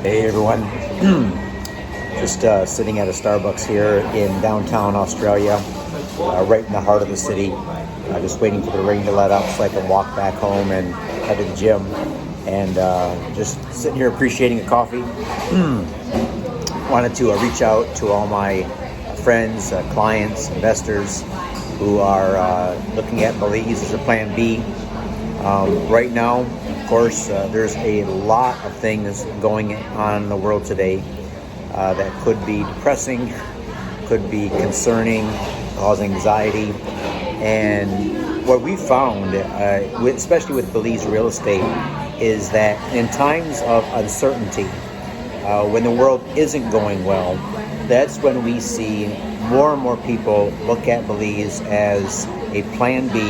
Hey everyone, just sitting at a Starbucks here in downtown Australia, right in the heart of the city, just waiting for the rain to let up so I can walk back home and head to the gym, and just sitting here appreciating a coffee. Wanted to reach out to all my friends, clients, investors who are looking at Belize as a plan B. Right now, of course, there's a lot of things going on in the world today that could be depressing, could be concerning, cause anxiety. And what we found, especially with Belize real estate, is that in times of uncertainty, when the world isn't going well, that's when we see more and more people look at Belize as a plan B,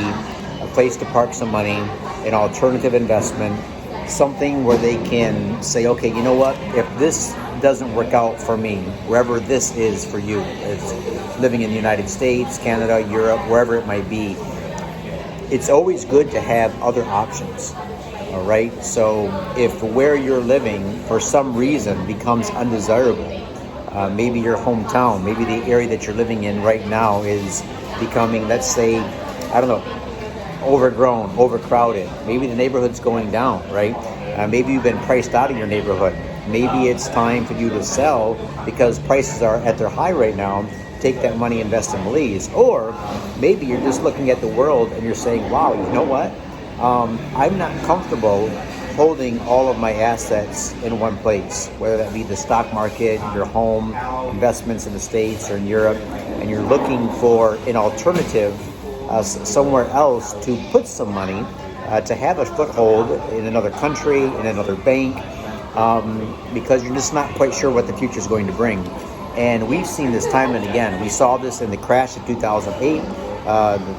a place to park some money, an alternative investment, something where they can say, okay, you know what, if this doesn't work out for me, wherever this is for you, it's living in the United States, Canada, Europe, wherever it might be, it's always good to have other options. All right, so if where you're living for some reason becomes undesirable, maybe your hometown, maybe the area that you're living in right now is becoming, let's say, I don't know, overgrown, overcrowded. Maybe the neighborhood's going down, right? Maybe you've been priced out of your neighborhood. Maybe it's time for you to sell because prices are at their high right now. Take that money, invest in Belize. Or maybe you're just looking at the world and you're saying, wow, you know what? I'm not comfortable holding all of my assets in one place, whether that be the stock market, your home, investments in the States or in Europe, and you're looking for an alternative somewhere else to put some money, to have a foothold in another country, in another bank, because you're just not quite sure what the future is going to bring. And we've seen this time and again. We saw this in the crash of 2008,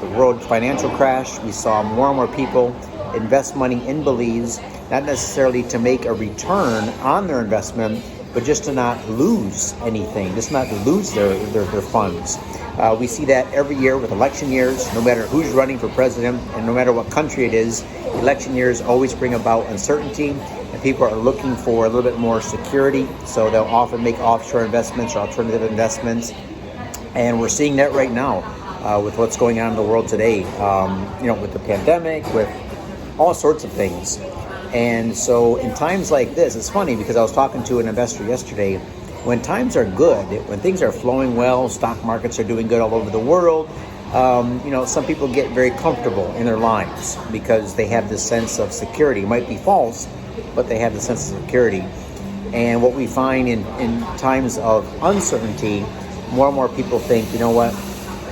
the world financial crash. We saw more and more people invest money in Belize, not necessarily to make a return on their investment, but just to not lose anything, just not to lose their funds. We see that every year with election years, no matter who's running for president and no matter what country it is, election years always bring about uncertainty and people are looking for a little bit more security. So they'll often make offshore investments or alternative investments. And we're seeing that right now with what's going on in the world today, with the pandemic, with all sorts of things. And so in times like this, it's funny because I was talking to an investor yesterday. When times are good, when things are flowing well, stock markets are doing good all over the world, some people get very comfortable in their lives because they have this sense of security. It might be false, but they have the sense of security. And what we find in times of uncertainty, more and more people think, you know what,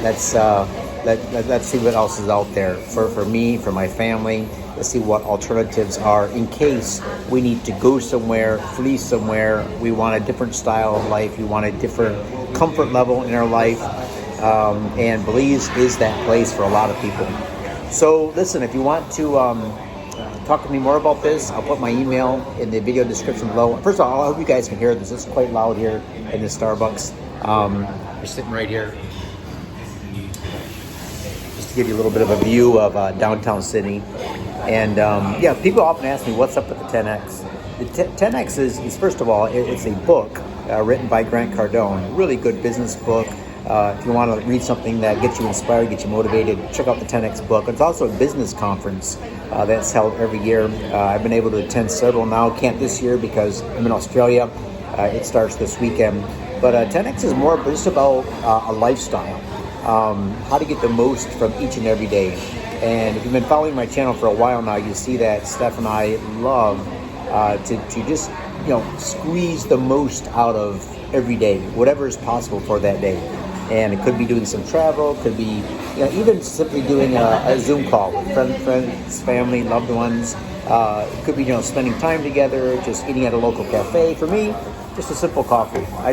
let's see what else is out there for me, for my family. Let's see what alternatives are in case we need to go somewhere, flee somewhere. We want a different style of life. We want a different comfort level in our life. And Belize is that place for a lot of people. So listen, if you want to talk to me more about this, I'll put my email in the video description below. First of all, I hope you guys can hear this. It's quite loud here in the Starbucks. We're sitting right here. Just to give you a little bit of a view of downtown Sydney. And people often ask me, what's up with the 10X? The 10X is first of all, it's a book written by Grant Cardone, a really good business book. If you want to read something that gets you inspired, gets you motivated, check out the 10X book. It's also a business conference that's held every year. I've been able to attend several now. Can't this year because I'm in Australia. It starts this weekend. But 10X is more just about a lifestyle, how to get the most from each and every day. And if you've been following my channel for a while now, you see that Steph and I love to just, squeeze the most out of every day, whatever is possible for that day. And it could be doing some travel, could be, even simply doing a Zoom call with friends, family, loved ones. It could be, spending time together, just eating at a local cafe. For me, just a simple coffee. I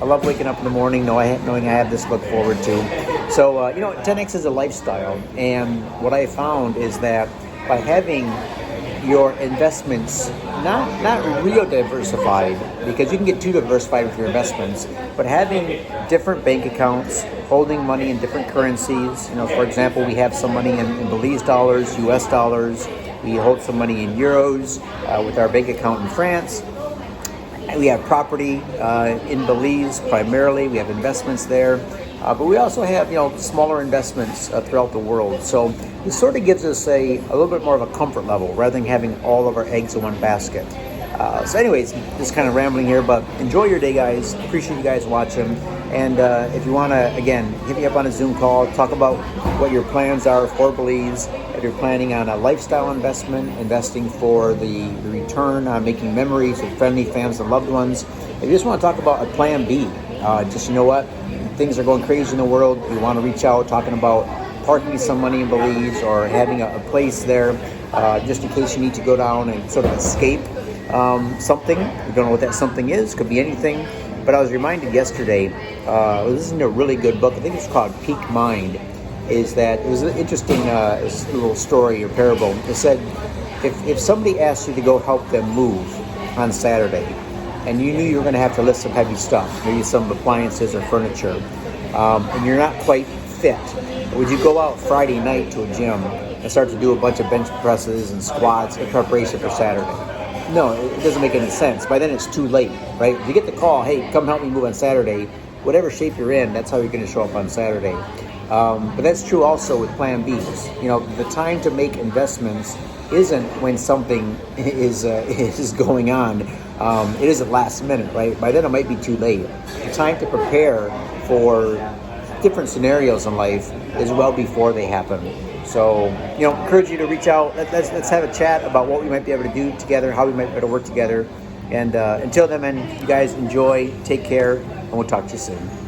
love waking up in the morning knowing I have this to look forward to. So, 10X is a lifestyle. And what I found is that by having your investments not real diversified, because you can get too diversified with your investments, but having different bank accounts, holding money in different currencies. For example, we have some money in Belize dollars, US dollars. We hold some money in euros with our bank account in France. We have property in Belize primarily. We have investments there, but we also have smaller investments throughout the world. So this sort of gives us a little bit more of a comfort level rather than having all of our eggs in one basket. So anyways, just kind of rambling here, but enjoy your day, guys. Appreciate you guys watching. And if you want to, again, hit me up on a Zoom call, talk about what your plans are for Belize. If you're planning on a lifestyle investment, investing for the return on making memories with friendly fans and loved ones. If you just want to talk about a plan B, just you know what, things are going crazy in the world. You want to reach out talking about parking some money in Belize or having a place there just in case you need to go down and sort of escape something. You don't know what that something is. Could be anything. But I was reminded yesterday, I was listening to a really good book. I think it's called Peak Mind. Is that it was an interesting little story or parable. It said if somebody asked you to go help them move on Saturday, and you knew you were going to have to lift some heavy stuff, maybe some appliances or furniture, and you're not quite fit, would you go out Friday night to a gym and start to do a bunch of bench presses and squats in preparation for Saturday? No, it doesn't make any sense. By then it's too late, right? If you get the call, hey, come help me move on Saturday, whatever shape you're in, that's how you're going to show up on Saturday. But that's true also with Plan Bs. The time to make investments isn't when something is going on. It isn't last minute, right? By then it might be too late. The time to prepare for different scenarios in life is well before they happen. So, encourage you to reach out. Let's have a chat about what we might be able to do together, how we might be able to work together. And until then, man, you guys enjoy, take care, and we'll talk to you soon.